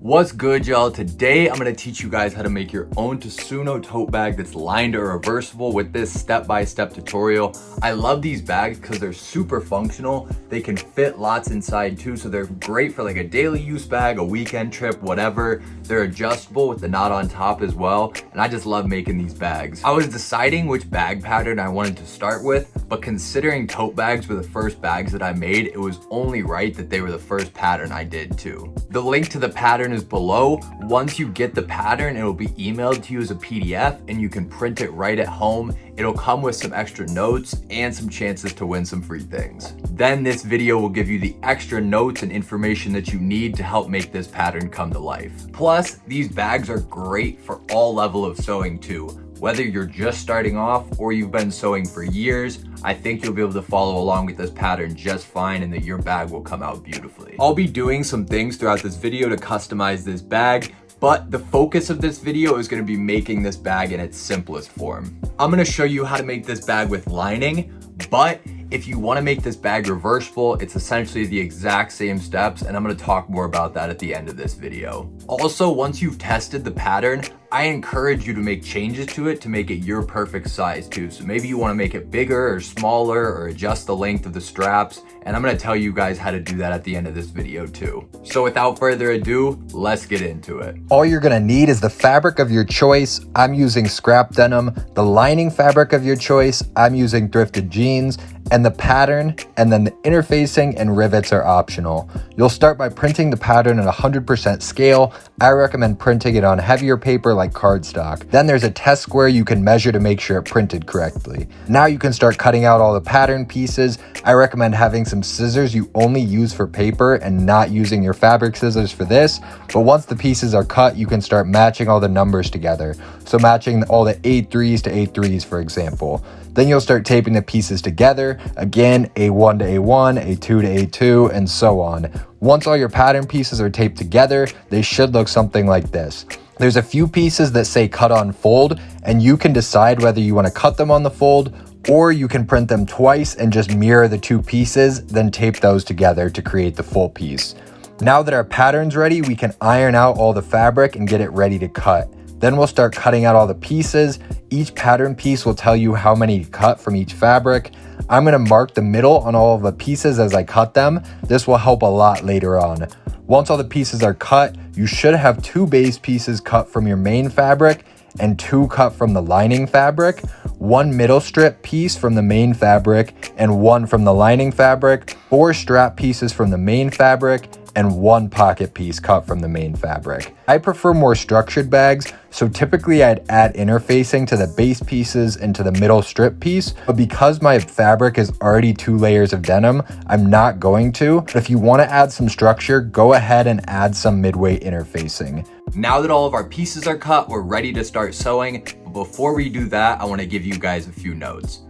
What's good, y'all? Today I'm going to teach you guys how to make your own Tsuno tote bag that's lined or reversible with this step-by-step tutorial. I love these bags because they're super functional. They can fit lots inside too, so they're great for like a daily use bag, a weekend trip, whatever. They're adjustable with the knot on top as well, and I just love making these bags. I was deciding which bag pattern I wanted to start with, but considering tote bags were the first bags that I made, it was only right that they were the first pattern I did too. The link to the pattern is below. Once you get the pattern, it will be emailed to you as a PDF and you can print it right at home. It'll come with some extra notes and some chances to win some free things. Then this video will give you the extra notes and information that you need to help make this pattern come to life. Plus, these bags are great for all level of sewing too. Whether you're just starting off or you've been sewing for years, I think you'll be able to follow along with this pattern just fine and that your bag will come out beautifully. I'll be doing some things throughout this video to customize this bag, but the focus of this video is going to be making this bag in its simplest form. I'm going to show you how to make this bag with lining, but if you want to make this bag reversible, it's essentially the exact same steps, and I'm going to talk more about that at the end of this video. Also, once you've tested the pattern, I encourage you to make changes to it to make it your perfect size too. So maybe you want to make it bigger or smaller or adjust the length of the straps, and I'm going to tell you guys how to do that at the end of this video too. So without further ado, let's get into it. All you're going to need is the fabric of your choice. I'm using scrap denim. The lining fabric of your choice, I'm using thrifted jeans. And the pattern, and then the interfacing and rivets are optional. You'll start by printing the pattern at 100% scale. I recommend printing it on heavier paper like cardstock. Then there's a test square you can measure to make sure it printed correctly. Now you can start cutting out all the pattern pieces. I recommend having some scissors you only use for paper and not using your fabric scissors for this. But once the pieces are cut, you can start matching all the numbers together. So matching all the 8-3s to 8-3s, for example. Then you'll start taping the pieces together, again, A1 to A1, A2 to A2, and so on. Once all your pattern pieces are taped together, they should look something like this. There's a few pieces that say cut on fold, and you can decide whether you want to cut them on the fold, or you can print them twice and just mirror the two pieces, then tape those together to create the full piece. Now that our pattern's ready, we can iron out all the fabric and get it ready to cut. Then we'll start cutting out all the pieces. Each pattern piece will tell you how many to cut from each fabric. I'm going to mark the middle on all of the pieces as I cut them. This will help a lot later on. Once all the pieces are cut, you should have 2 base pieces cut from your main fabric and 2 cut from the lining fabric, 1 middle strip piece from the main fabric and 1 from the lining fabric, 4 strap pieces from the main fabric, and 1 pocket piece cut from the main fabric. I prefer more structured bags, so typically I'd add interfacing to the base pieces and to the middle strip piece, but because my fabric is already 2 layers of denim, I'm not going to. But if you want to add some structure, go ahead and add some midway interfacing. Now that all of our pieces are cut, we're ready to start sewing, but before we do that, I want to give you guys a few notes.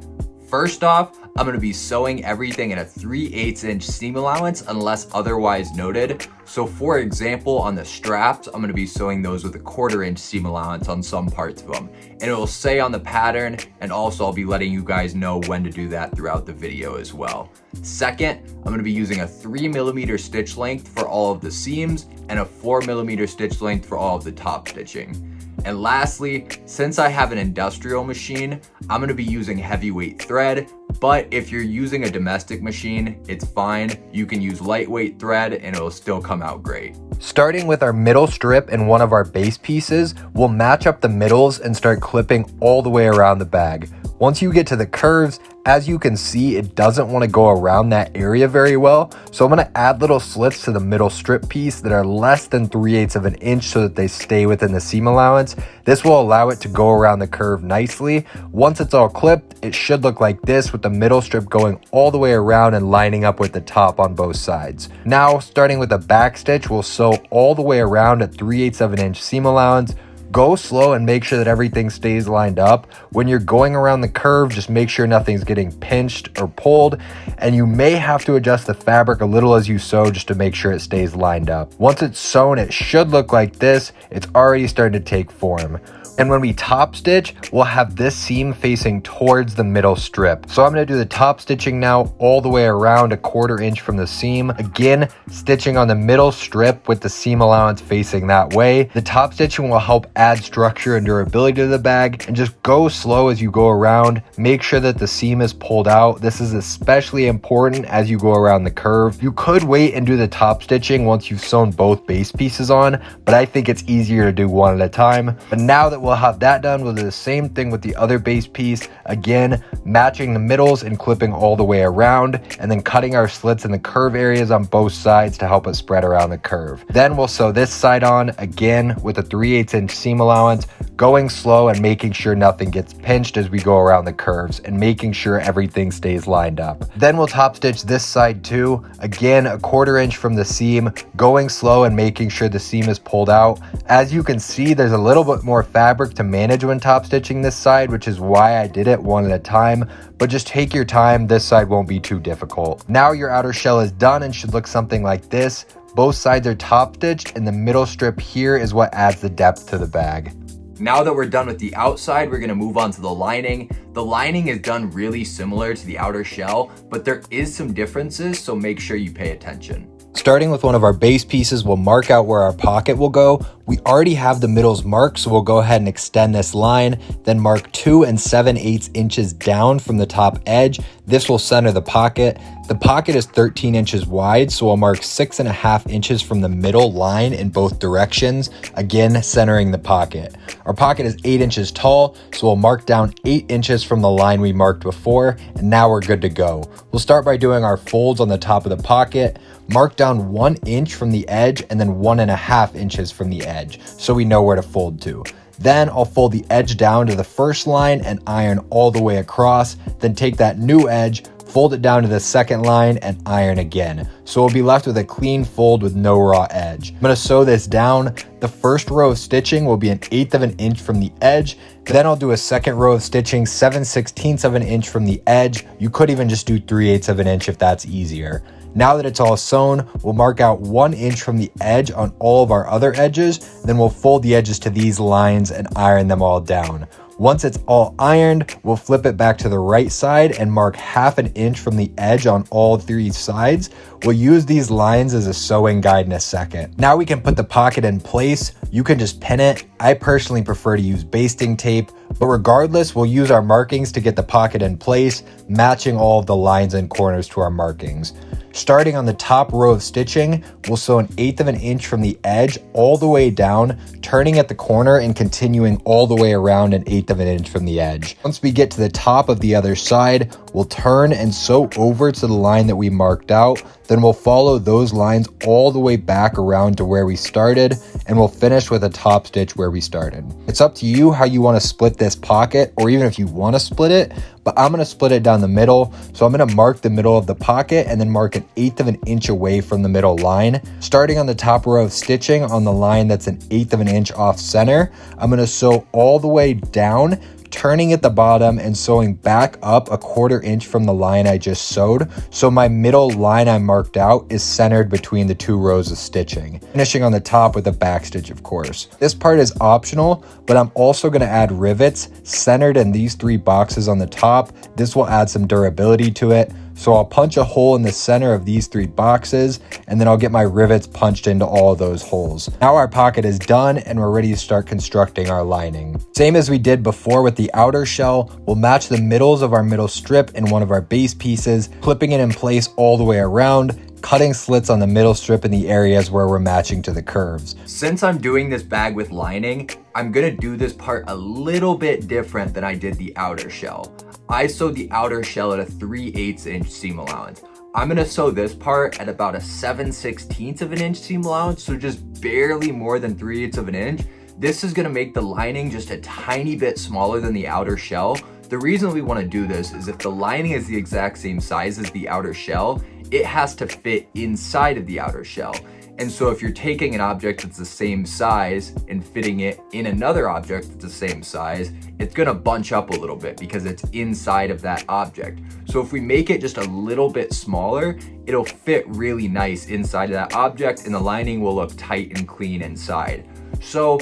First off, I'm going to be sewing everything at a 3/8 inch seam allowance unless otherwise noted. So for example, on the straps, I'm going to be sewing those with a 1/4 inch seam allowance on some parts of them. And it will say on the pattern, and also I'll be letting you guys know when to do that throughout the video as well. Second, I'm going to be using a 3mm stitch length for all of the seams and a 4mm stitch length for all of the top stitching. And lastly, since I have an industrial machine, I'm going to be using heavyweight thread, but if you're using a domestic machine, it's fine. You can use lightweight thread and it'll still come out great. Starting with our middle strip and one of our base pieces, we'll match up the middles and start clipping all the way around the bag. Once you get to the curves, as you can see, it doesn't want to go around that area very well. So I'm going to add little slits to the middle strip piece that are less than 3/8 of an inch so that they stay within the seam allowance. This will allow it to go around the curve nicely. Once it's all clipped, it should look like this with the middle strip going all the way around and lining up with the top on both sides. Now, starting with the back stitch, we'll sew all the way around at 3/8 of an inch seam allowance. Go slow and make sure that everything stays lined up. When you're going around the curve, just make sure nothing's getting pinched or pulled, and you may have to adjust the fabric a little as you sew just to make sure it stays lined up. Once it's sewn, it should look like this. It's already starting to take form. And when we top stitch, we'll have this seam facing towards the middle strip. So I'm gonna do the top stitching now all the way around 1/4 inch from the seam. Again, stitching on the middle strip with the seam allowance facing that way. The top stitching will help add structure and durability to the bag, and just go slow as you go around. Make sure that the seam is pulled out. This is especially important as you go around the curve. You could wait and do the top stitching once you've sewn both base pieces on, but I think it's easier to do one at a time. But now that we'll have that done, we'll do the same thing with the other base piece. Again, matching the middles and clipping all the way around, and then cutting our slits in the curve areas on both sides to help it spread around the curve. Then we'll sew this side on again with a 3/8 inch seam allowance, going slow and making sure nothing gets pinched as we go around the curves, and making sure everything stays lined up. Then we'll top stitch this side too, again 1/4 inch from the seam, going slow and making sure the seam is pulled out. As you can see, there's a little bit more fabric to manage when top stitching this side, which is why I did it one at a time, but just take your time. This side won't be too difficult. Now your outer shell is done and should look something like this. Both sides are top stitched, and the middle strip here is what adds the depth to the bag. Now that we're done with the outside, we're gonna move on to the lining. The lining is done really similar to the outer shell, but there is some differences, so make sure you pay attention. Starting with one of our base pieces, we'll mark out where our pocket will go. We already have the middles marked, so we'll go ahead and extend this line, then mark 2 7/8 inches down from the top edge. This will center the pocket. The pocket is 13 inches wide, so we'll mark 6.5 inches from the middle line in both directions, again centering the pocket. Our pocket is 8 inches tall, so we'll mark down 8 inches from the line we marked before, and now we're good to go. We'll start by doing our folds on the top of the pocket. Mark down 1 inch from the edge and then 1.5 inches from the edge, so we know where to fold to. Then I'll fold the edge down to the first line and iron all the way across, then take that new edge, fold it down to the second line and iron again. So we'll be left with a clean fold with no raw edge. I'm gonna sew this down. The first row of stitching will be 1/8 of an inch from the edge. Then I'll do a second row of stitching 7/16 of an inch from the edge. You could even just do 3/8 of an inch if that's easier. Now that it's all sewn, we'll mark out 1 inch from the edge on all of our other edges. Then we'll fold the edges to these lines and iron them all down. Once it's all ironed, we'll flip it back to the right side and mark 1/2 inch from the edge on all 3 sides. We'll use these lines as a sewing guide in a second. Now we can put the pocket in place. You can just pin it. I personally prefer to use basting tape, but regardless, we'll use our markings to get the pocket in place, matching all of the lines and corners to our markings. Starting on the top row of stitching, we'll sew 1/8 of an inch from the edge all the way down, turning at the corner and continuing all the way around 1/8 of an inch from the edge. Once we get to the top of the other side, we'll turn and sew over to the line that we marked out. Then we'll follow those lines all the way back around to where we started, and we'll finish with a top stitch where we started. It's up to you how you want to split this pocket, or even if you want to split it, but I'm going to split it down the middle. So I'm going to mark the middle of the pocket and then mark 1/8 of an inch away from the middle line. Starting on the top row of stitching on the line that's 1/8 of an inch off center, I'm going to sew all the way down, turning at the bottom and sewing back up 1/4 inch from the line I just sewed. So my middle line I marked out is centered between the 2 rows of stitching. Finishing on the top with a back stitch, of course. This part is optional, but I'm also going to add rivets centered in these 3 boxes on the top. This will add some durability to it. So I'll punch a hole in the center of these 3 boxes, and then I'll get my rivets punched into all of those holes. Now our pocket is done and we're ready to start constructing our lining. Same as we did before with the outer shell, we'll match the middles of our middle strip in one of our base pieces, clipping it in place all the way around, cutting slits on the middle strip in the areas where we're matching to the curves. Since I'm doing this bag with lining, I'm gonna do this part a little bit different than I did the outer shell. I sewed the outer shell at a 3/8 inch seam allowance. I'm gonna sew this part at about a 7/16 of an inch seam allowance, so just barely more than 3/8 of an inch. This is gonna make the lining just a tiny bit smaller than the outer shell. The reason we wanna do this is if the lining is the exact same size as the outer shell, it has to fit inside of the outer shell. And so if you're taking an object that's the same size and fitting it in another object that's the same size, it's gonna bunch up a little bit because it's inside of that object. So if we make it just a little bit smaller, it'll fit really nice inside of that object and the lining will look tight and clean inside. So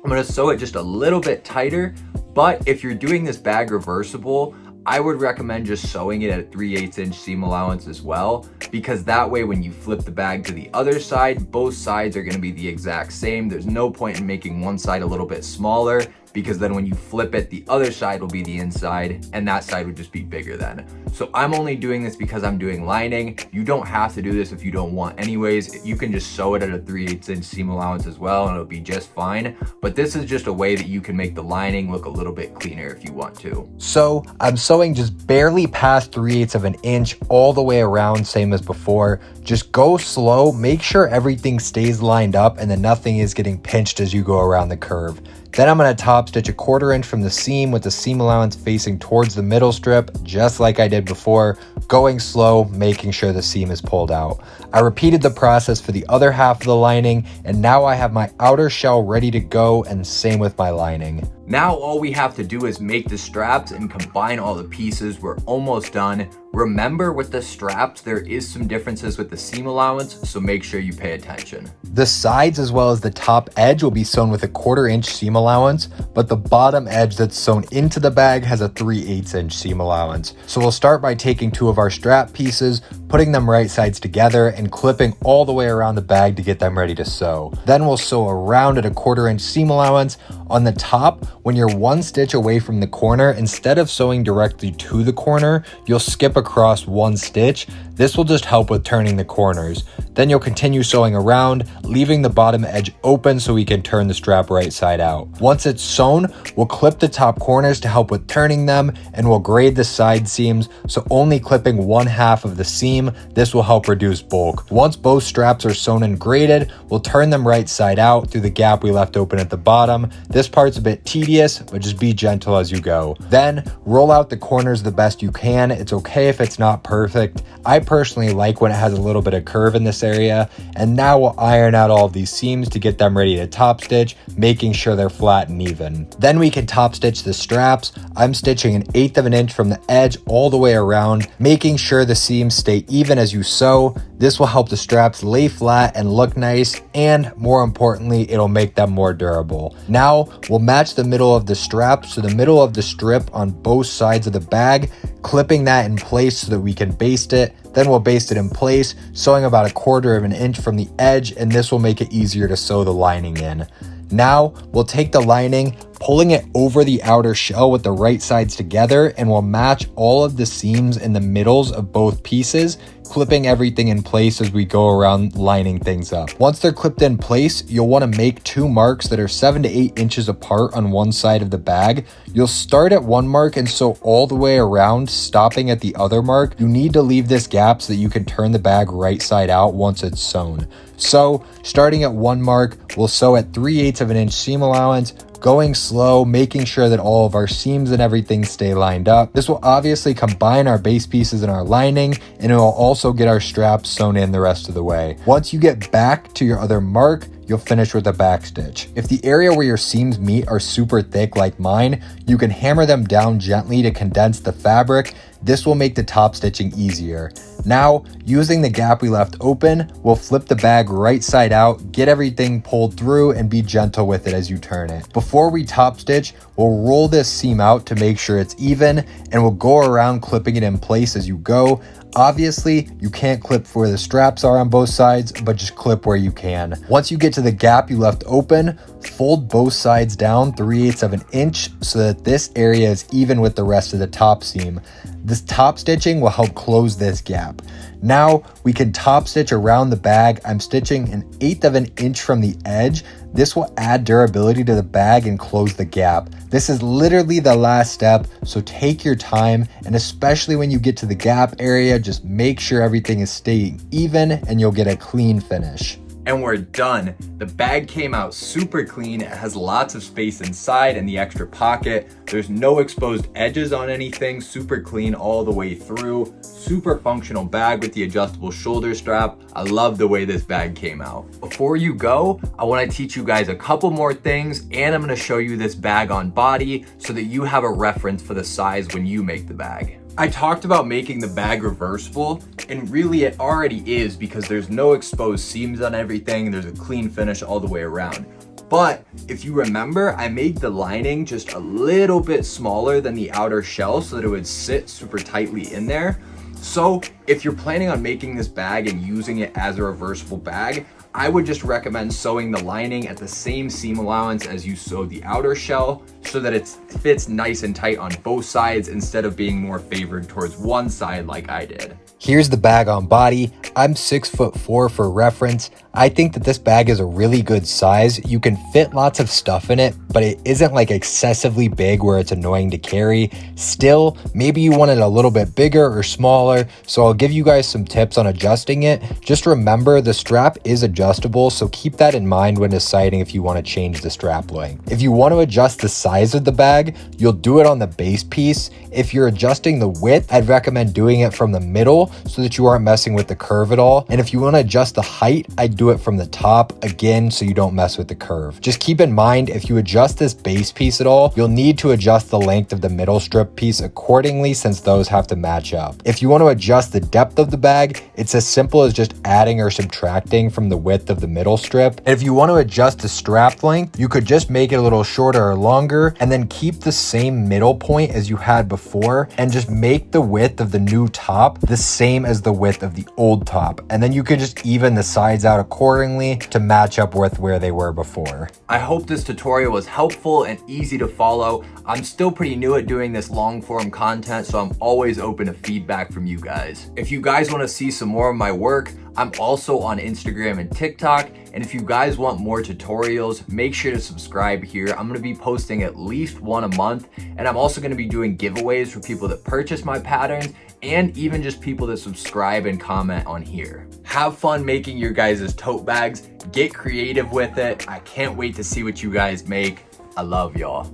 I'm gonna sew it just a little bit tighter, but if you're doing this bag reversible, I would recommend just sewing it at a 3/8 inch seam allowance as well, because that way when you flip the bag to the other side, both sides are gonna be the exact same. There's no point in making one side a little bit smaller, because then when you flip it, the other side will be the inside and that side would just be bigger then. So I'm only doing this because I'm doing lining. You don't have to do this if you don't want anyways. You can just sew it at a 3/8 inch seam allowance as well and it'll be just fine. But this is just a way that you can make the lining look a little bit cleaner if you want to. So I'm sewing just barely past 3/8 of an inch all the way around, same as before. Just go slow, make sure everything stays lined up and that nothing is getting pinched as you go around the curve. Then I'm going to top stitch a 1/4 inch from the seam with the seam allowance facing towards the middle strip, just like I did before, going slow, making sure the seam is pulled out. I repeated the process for the other half of the lining, and now I have my outer shell ready to go, and same with my lining. Now all we have to do is make the straps and combine all the pieces. We're almost done. Remember, with the straps, there is some differences with the seam allowance, so make sure you pay attention. The sides as well as the top edge will be sewn with a 1/4 inch seam allowance, but the bottom edge that's sewn into the bag has a 3/8 inch seam allowance. So we'll start by taking 2 of our strap pieces, putting them right sides together and clipping all the way around the bag to get them ready to sew. Then we'll sew around at a 1/4 inch seam allowance. On the top, when you're 1 stitch away from the corner, instead of sewing directly to the corner, you'll skip across 1 stitch. This will just help with turning the corners. Then you'll continue sewing around, leaving the bottom edge open so we can turn the strap right side out. Once it's sewn, we'll clip the top corners to help with turning them, and we'll grade the side seams, so only clipping 1/2 of the seam. This will help reduce bulk. Once both straps are sewn and graded, we'll turn them right side out through the gap we left open at the bottom. This part's a bit tedious, but just be gentle as you go. Then roll out the corners the best you can. It's okay if it's not perfect. I personally like when it has a little bit of curve in this area. And now we'll iron out all of these seams to get them ready to top stitch, making sure they're flat and even. Then we can top stitch the straps. I'm stitching 1/8 of an inch from the edge all the way around, making sure the seams stay even as you sew. This will help the straps lay flat and look nice, and more importantly, it'll make them more durable. Now we'll match the middle of the strap to the middle of the strip on both sides of the bag, clipping that in place so that we can baste it. Then we'll baste it in place, sewing about 1/4 of an inch from the edge, and this will make it easier to sew the lining in. Now we'll take the lining, pulling it over the outer shell with the right sides together, and we'll match all of the seams in the middles of both pieces, clipping everything in place as we go around lining things up. Once they're clipped in place, you'll want to make 2 marks that are 7 to 8 inches apart on one side of the bag. You'll start at one mark and sew all the way around, stopping at the other mark. You need to leave this gap so that you can turn the bag right side out once it's sewn. So starting at one mark, we'll sew at 3/8 of an inch seam allowance, going slow, making sure that all of our seams and everything stay lined up. This will obviously combine our base pieces and our lining, and it will also get our straps sewn in the rest of the way. Once you get back to your other mark, you'll finish with a back stitch. If the area where your seams meet are super thick like mine, you can hammer them down gently to condense the fabric. This will make the top stitching easier. Now, using the gap we left open, we'll flip the bag right side out, get everything pulled through, and be gentle with it as you turn it. Before we top stitch, we'll roll this seam out to make sure it's even, and we'll go around clipping it in place as you go. Obviously, you can't clip where the straps are on both sides, but just clip where you can. Once you get to the gap you left open, fold both sides down 3/8 of an inch so that this area is even with the rest of the top seam. This top stitching will help close this gap. Now we can top stitch around the bag. I'm stitching 1/8 of an inch from the edge. This will add durability to the bag and close the gap. This is literally the last step, so take your time, and especially when you get to the gap area, just make sure everything is staying even and you'll get a clean finish. And we're done. The bag came out super clean. It has lots of space inside and the extra pocket. There's no exposed edges on anything. Super clean all the way through. Super functional bag with the adjustable shoulder strap. I love the way this bag came out. Before you go, I want to teach you guys a couple more things, and I'm going to show you this bag on body so that you have a reference for the size when you make the bag. I talked about making the bag reversible, and really it already is because there's no exposed seams on everything. There's a clean finish all the way around. But if you remember, I made the lining just a little bit smaller than the outer shell so that it would sit super tightly in there. So if you're planning on making this bag and using it as a reversible bag, I would just recommend sewing the lining at the same seam allowance as you sew the outer shell so that it fits nice and tight on both sides instead of being more favored towards one side like I did. Here's the bag on body. I'm 6'4" for reference. I think that this bag is a really good size. You can fit lots of stuff in it, but it isn't like excessively big where it's annoying to carry. Still, maybe you want it a little bit bigger or smaller, so I'll give you guys some tips on adjusting it. Just remember the strap is adjustable, so keep that in mind when deciding if you want to change the strap length. If you want to adjust the size of the bag, you'll do it on the base piece. If you're adjusting the width, I'd recommend doing it from the middle so that you aren't messing with the curve at all. And if you want to adjust the height, I'd do it from the top again so you don't mess with the curve. Just keep in mind, if you adjust this base piece at all, you'll need to adjust the length of the middle strip piece accordingly since those have to match up. If you want to adjust the depth of the bag, it's as simple as just adding or subtracting from the width of the middle strip. And if you want to adjust the strap length, you could just make it a little shorter or longer and then keep the same middle point as you had before and just make the width of the new top the same as the width of the old top. And then you can just even the sides out accordingly to match up with where they were before. I hope this tutorial was helpful and easy to follow. I'm still pretty new at doing this long form content, so I'm always open to feedback from you guys. If you guys want to see some more of my work, I'm also on Instagram and TikTok. And if you guys want more tutorials, make sure to subscribe here. I'm gonna be posting at least one a month. And I'm also gonna be doing giveaways for people that purchase my patterns and even just people that subscribe and comment on here. Have fun making your guys' tote bags. Get creative with it. I can't wait to see what you guys make. I love y'all.